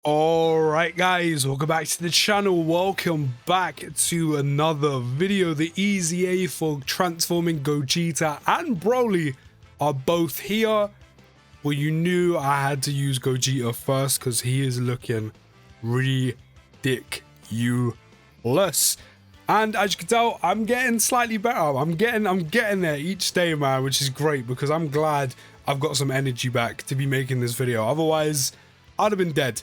Alright guys, welcome back to the channel. Welcome back to another video. The EZA for transforming Gogeta and Broly are both here. Well, you knew I had to use Gogeta first because he is looking ridiculous. And as you can tell, I'm getting slightly better. I'm getting there each day, man, which is great because I'm glad I've got some energy back to be making this video. Otherwise, I'd have been dead.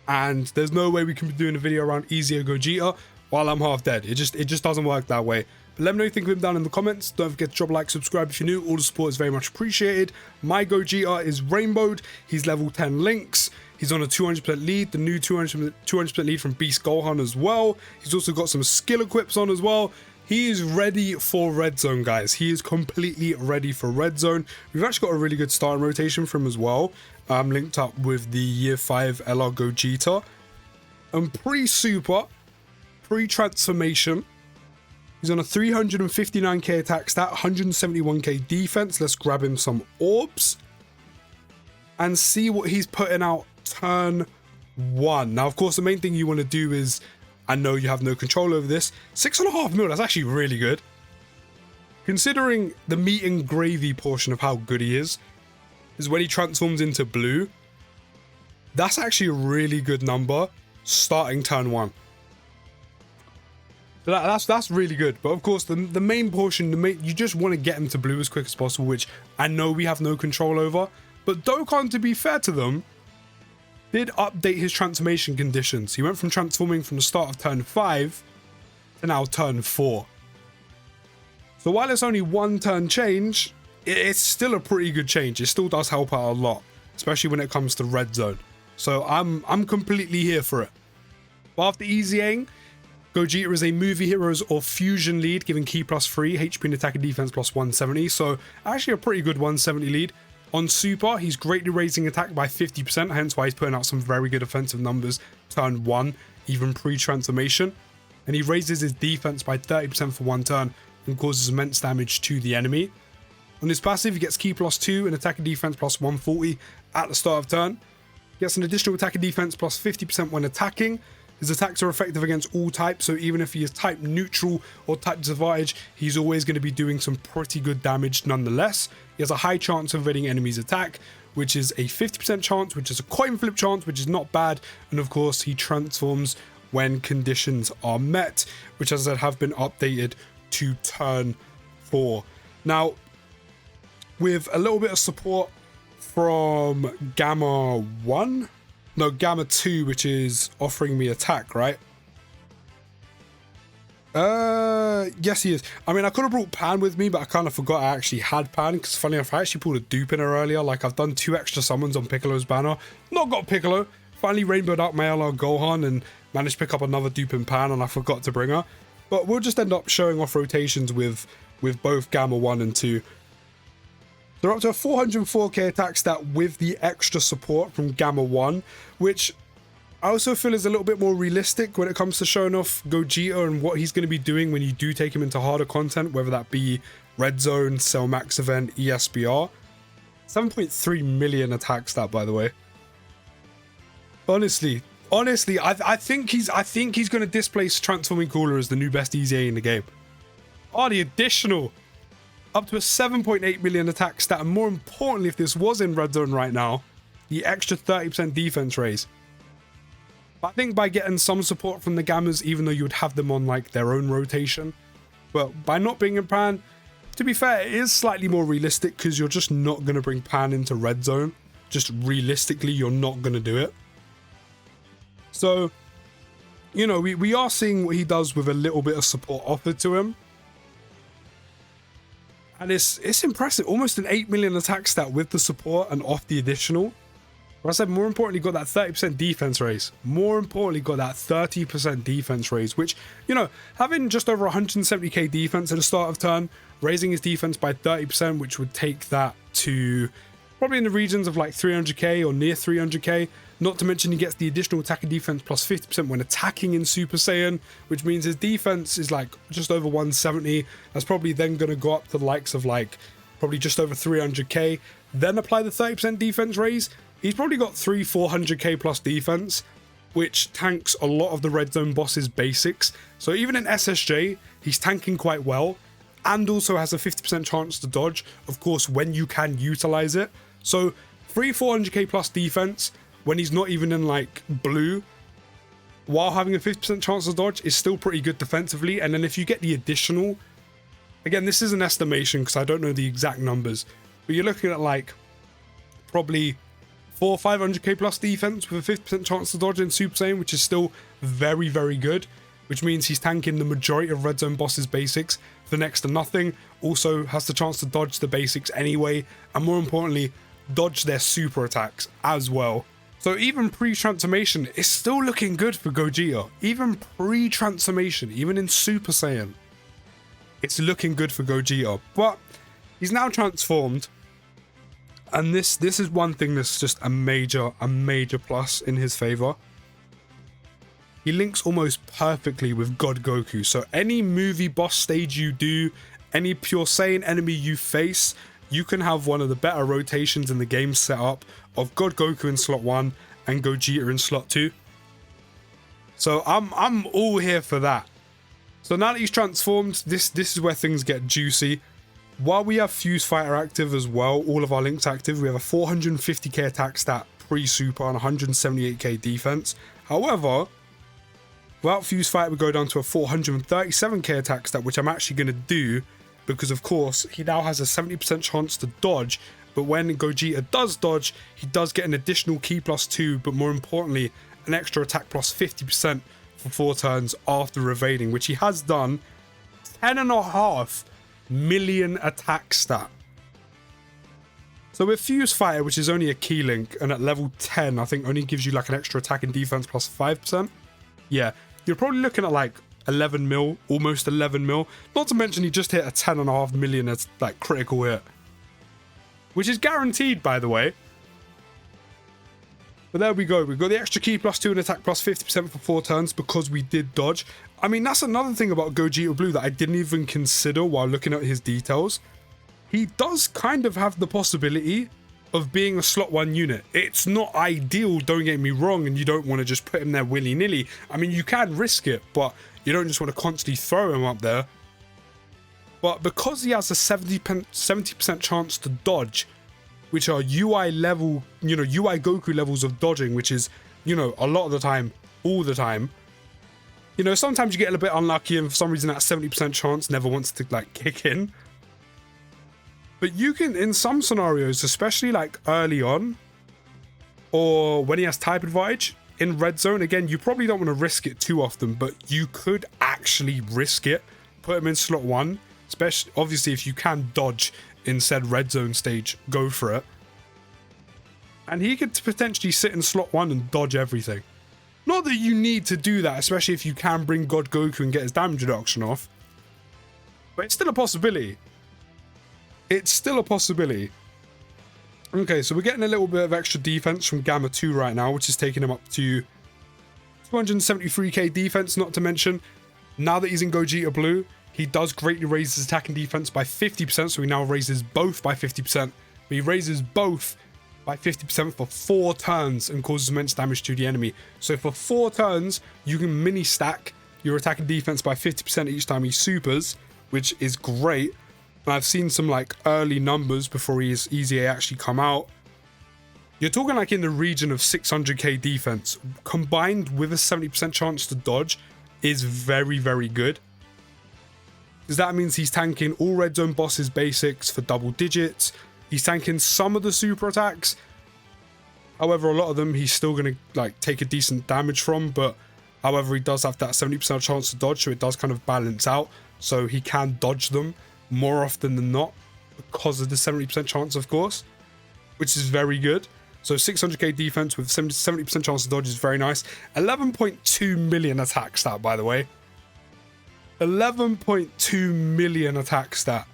And there's no way we can be doing a video around EZA Gogeta while I'm half dead. It just doesn't work that way. But let me know what you think of him down in the comments. Don't forget to drop a like, subscribe if you're new. All the support is very much appreciated. My Gogeta is rainbowed. He's level 10 links. He's on a 200% lead, the new 200% lead from Beast Gohan as well. He's also got some skill equips on as well. He is ready for Red Zone, guys. He is completely ready for Red Zone. We've actually got a really good starting rotation from him as well. Linked up with the Year 5 LR Gogeta. And pre-super, pre-transformation, he's on a 359k attack stat, 171k defense. Let's grab him some orbs and see what he's putting out turn 1. Now, of course, the main thing you want to do is, I know you have no control over this, 6.5 mil, that's actually really good. Considering the meat and gravy portion of how good he is when he transforms into blue. That's actually a really good number starting turn 1. That's really good. But of course, the main portion, you just want to get him to blue as quick as possible, which I know we have no control over. But Dokkan, to be fair to them, did update his transformation conditions. He went from transforming from the start of turn 5 to now turn 4. So while it's only one turn change, it's still a pretty good change. It still does help out a lot, especially when it comes to Red Zone. So I'm completely here for it. But after EZAing, Gogeta is a movie heroes or fusion lead, giving key +3, HP and attack and defense +170. So actually a pretty good 170 lead. On super, he's greatly raising attack by 50%, hence why he's putting out some very good offensive numbers turn 1, even pre-transformation. And he raises his defense by 30% for one turn and causes immense damage to the enemy. On his passive, he gets key +2 and attack and defense +140 at the start of turn. He gets an additional attack and defense +50% when attacking. His attacks are effective against all types, so even if he is type neutral or type disadvantage, he's always going to be doing some pretty good damage nonetheless. He has a high chance of evading enemies' attack, which is a 50% chance, which is a coin flip chance, which is not bad. And of course, he transforms when conditions are met, which, as I said, have been updated to turn 4. Now, with a little bit of support from Gamma 1, no, Gamma 2, which is offering me attack, right? Yes, he is. I mean, I could have brought Pan with me, but I kind of forgot I actually had Pan, because funny enough, I actually pulled a dupe in her earlier. Like, I've done 2 extra summons on Piccolo's banner. Not got Piccolo. Finally rainbowed out my LR Gohan and managed to pick up another dupe in Pan, and I forgot to bring her. But we'll just end up showing off rotations with both Gamma 1 and 2. They're up to a 404k attack stat with the extra support from Gamma 1, which I also feel is a little bit more realistic when it comes to showing off Gogeta and what he's going to be doing when you do take him into harder content, whether that be Red Zone, Cell Max Event, ESBR. 7.3 million attack stat, by the way. Honestly, I think he's going to displace Transforming Cooler as the new best EZA in the game. Oh, the additional up to a 7.8 million attack stat, and more importantly, if this was in Red Zone right now, the extra 30% defense raise. I think by getting some support from the Gammas, even though you would have them on like their own rotation, but by not being in Pan, to be fair, it is slightly more realistic because you're just not going to bring Pan into Red Zone. Just realistically, you're not going to do it. So, you know, we are seeing what he does with a little bit of support offered to him. And it's impressive. Almost an 8 million attack stat with the support and off the additional. But I said, more importantly, got that 30% defense raise. More importantly, got that 30% defense raise, which, you know, having just over 170k defense at the start of turn, raising his defense by 30%, which would take that to probably in the regions of like 300k or near 300k. Not to mention he gets the additional attack and defense plus 50% when attacking in Super Saiyan, which means his defense is like just over 170. That's probably then going to go up to the likes of like probably just over 300k. Then apply the 30% defense raise. He's probably got 400k plus defense. which tanks a lot of the red zone boss's basics. So even in SSJ, he's tanking quite well, and also has a 50% chance to dodge, of course, when you can utilize it. So 400k plus defense when he's not even in like blue, while having a 50% chance to dodge, is still pretty good defensively. And then if you get the additional, again, this is an estimation because I don't know the exact numbers, but you're looking at like probably 400 or 500k plus defense with a 50% chance to dodge in Super Saiyan, which is still very, very good, which means he's tanking the majority of red zone bosses basics for next to nothing. Also has the chance to dodge the basics anyway, and more importantly, dodge their super attacks as well. So even pre-transformation, it's still looking good for Gogeta. Even pre-transformation, even in Super Saiyan, it's looking good for Gogeta. But he's now transformed, and this is one thing that's just a major plus in his favor. He links almost perfectly with God Goku. So any movie boss stage you do, any pure Saiyan enemy you face, you can have one of the better rotations in the game set up of God Goku in slot 1 and Gogeta in slot 2. So I'm all here for that. So now that he's transformed, this is where things get juicy. While we have Fuse Fighter active as well, all of our links active, we have a 450k attack stat pre-super and 178k defense. However, without Fuse Fighter, we go down to a 437k attack stat, which I'm actually going to do because, of course, he now has a 70% chance to dodge. But when Gogeta does dodge, he does get an additional key +2, but more importantly, an extra attack +50% for 4 turns after evading, which he has done. 10.5 million attack stat. So with Fuse Fighter, which is only a key link, and at level 10, I think only gives you like an extra attack and defense +5%. Yeah, you're probably looking at like 11 mil, almost 11 mil. Not to mention he just hit a 10.5 million as like critical hit, which is guaranteed, by the way. But there we go. We've got the extra key +2 and attack +50% for 4 turns because we did dodge. I mean, that's another thing about Gogeta Blue that I didn't even consider while looking at his details. He does kind of have the possibility of being a slot 1 unit. It's not ideal, don't get me wrong, and you don't want to just put him there willy-nilly. I mean, you can risk it, but you don't just want to constantly throw him up there. But because he has a 70% chance to dodge, which are UI level, UI Goku levels of dodging, which is, a lot of the time, all the time. Sometimes you get a little bit unlucky and for some reason that 70% chance never wants to like kick in. But you can, in some scenarios, especially like early on, or when he has type advantage, in red zone, again, you probably don't want to risk it too often, but you could actually risk it. Put him in slot 1, especially, obviously, if you can dodge in said red zone stage, go for it. And he could potentially sit in slot 1 and dodge everything. Not that you need to do that, especially if you can bring God Goku and get his damage reduction off. But it's still a possibility. It's still a possibility. Okay, so we're getting a little bit of extra defense from Gamma 2 right now, which is taking him up to 273k defense, not to mention, now that he's in Gogeta Blue, he does greatly raise his attack and defense by 50%, so he now raises both by 50%. But he raises both by 50% for 4 turns and causes immense damage to the enemy. So for 4 turns, you can mini stack your attack and defense by 50% each time he supers, which is great. And I've seen some like early numbers before his EZA actually come out. You're talking like in the region of 600k defense, combined with a 70% chance to dodge, is very, very good. Because that means he's tanking all red zone bosses basics for double digits. He's tanking some of the super attacks. However, a lot of them he's still going to like take a decent damage from, but however, he does have that 70% chance to dodge, so it does kind of balance out. So he can dodge them more often than not because of the 70% chance, of course, which is very good. So 600k defense with 70% chance to dodge is very nice. 11.2 million attack stat, by the way. 11.2 million attack stat.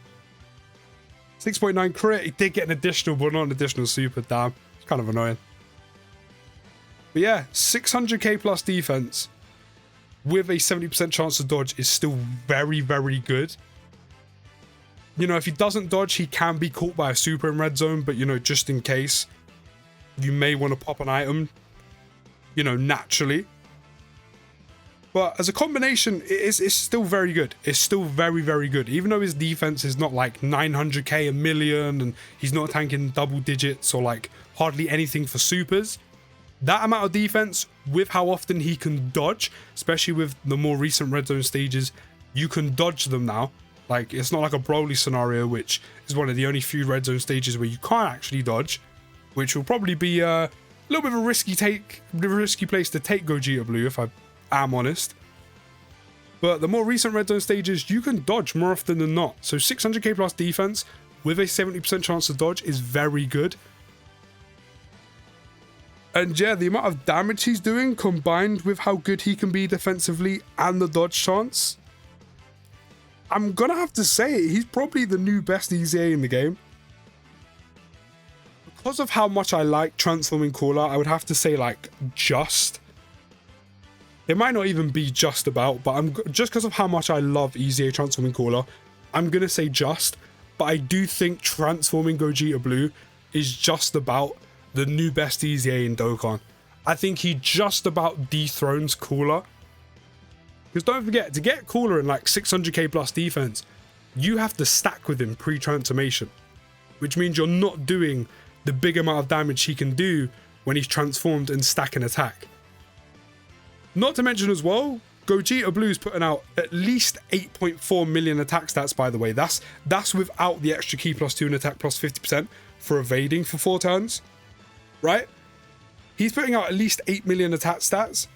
6.9 crit. He did get an additional, but not an additional super. Damn. It's kind of annoying. But yeah, 600k plus defense with a 70% chance to dodge is still very, very good. If he doesn't dodge, he can be caught by a super in red zone, but just in case, you may want to pop an item. you know, naturally. But as a combination, it's still very good. It's still very, very good. Even though his defense is not like 900k, a million, and he's not tanking double digits or like hardly anything for supers, that amount of defense with how often he can dodge, especially with the more recent red zone stages, you can dodge them now. Like, it's not like a Broly scenario, which is one of the only few red zone stages where you can't actually dodge, which will probably be a little bit of a risky place to take Gogeta Blue, if I am honest. But the more recent red zone stages, you can dodge more often than not. So 600k plus defense with a 70% chance to dodge is very good. And yeah, the amount of damage he's doing combined with how good he can be defensively and the dodge chance, I'm gonna have to say he's probably the new best EZA in the game. Because of how much I like transforming caller, I would have to say like just. It might not even be just about, but just because of how much I love EZA transforming caller, I'm gonna say just. But I do think transforming Gogeta Blue is just about the new best EZA in Dokkan. I think he just about dethrones Cooler. Because don't forget, to get Cooler in like 600k plus defense, you have to stack with him pre-transformation. Which means you're not doing the big amount of damage he can do when he's transformed and stack an attack. Not to mention as well, Gogeta Blue's putting out at least 8.4 million attack stats, by the way. That's without the extra key +2 and attack +50% for evading for 4 turns. Right? He's putting out at least 8 million attack stats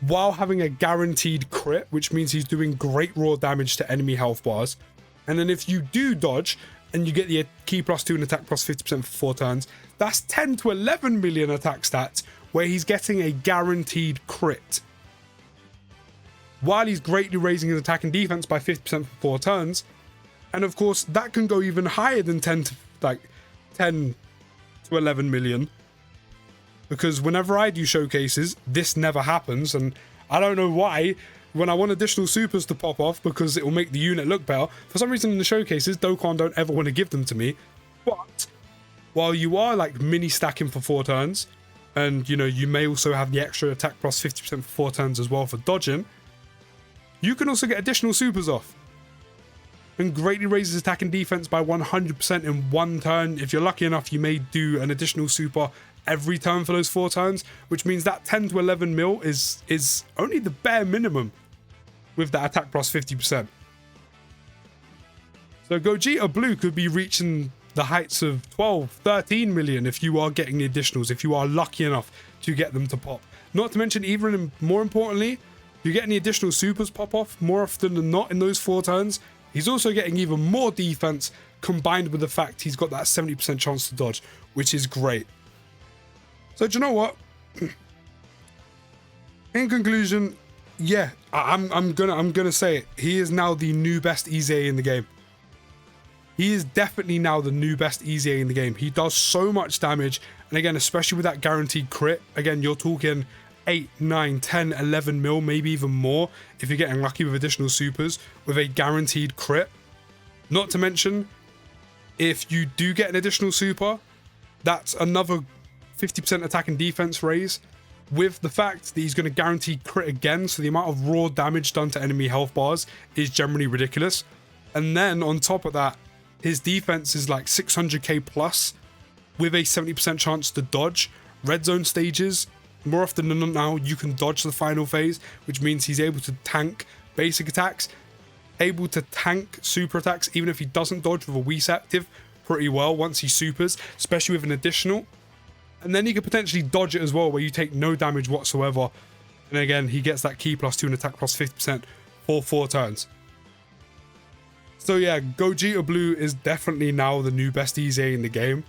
while having a guaranteed crit, which means he's doing great raw damage to enemy health bars. And then if you do dodge and you get the key +2 and attack +50% for 4 turns, that's 10 to 11 million attack stats where he's getting a guaranteed crit. While he's greatly raising his attack and defense by 50% for 4 turns. And of course, that can go even higher than 10 to 11 million. Because whenever I do showcases, this never happens, and I don't know why. When I want additional supers to pop off because it will make the unit look better, for some reason in the showcases, Dokkan don't ever want to give them to me. But while you are like mini stacking for 4 turns, and you know, you may also have the extra attack +50% for 4 turns as well for dodging, you can also get additional supers off. And greatly raises attack and defense by 100% in 1 turn. If you're lucky enough, you may do an additional super every turn for those 4 turns, which means that 10 to 11 mil is only the bare minimum with that attack +50%. So Gogeta Blue could be reaching the heights of 12, 13 million if you are getting the additionals, if you are lucky enough to get them to pop. Not to mention, even more importantly, you're getting the additional supers pop off more often than not in those 4 turns. He's also getting even more defense combined with the fact he's got that 70% chance to dodge, which is great. So do you know what? In conclusion, yeah, I'm gonna say it. He is now the new best EZA in the game. He is definitely now the new best EZA in the game. He does so much damage, and again, especially with that guaranteed crit, again, you're talking 8, 9, 10, 11 mil, maybe even more if you're getting lucky with additional supers with a guaranteed crit. Not to mention, if you do get an additional super, that's another 50% attack and defense raise, with the fact that he's going to guarantee crit again, so the amount of raw damage done to enemy health bars is generally ridiculous. And then on top of that, his defense is like 600k plus with a 70% chance to dodge red zone stages. More often than not now, you can dodge the final phase, which means he's able to tank basic attacks, able to tank super attacks, even if he doesn't dodge with a Whis active pretty well once he supers, especially with an additional. And then he could potentially dodge it as well, where you take no damage whatsoever. And again, he gets that key +2 and attack +50% for 4 turns. So yeah, Gogeta Blue is definitely now the new best EZA in the game.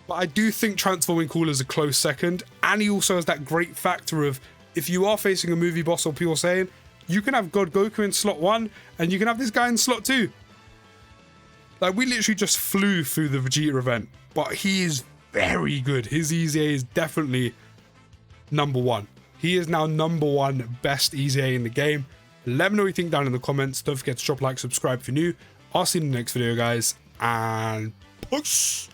But I do think transforming Cooler is a close second. And he also has that great factor of, if you are facing a movie boss or Pure Saiyan, you can have God Goku in slot 1, and you can have this guy in slot 2. Like, we literally just flew through the Vegeta event. But he is very good. His EZA is definitely number 1. He is now number 1 best EZA in the game. Let me know what you think down in the comments. Don't forget to drop a like, subscribe if you're new. I'll see you in the next video, guys, and peace.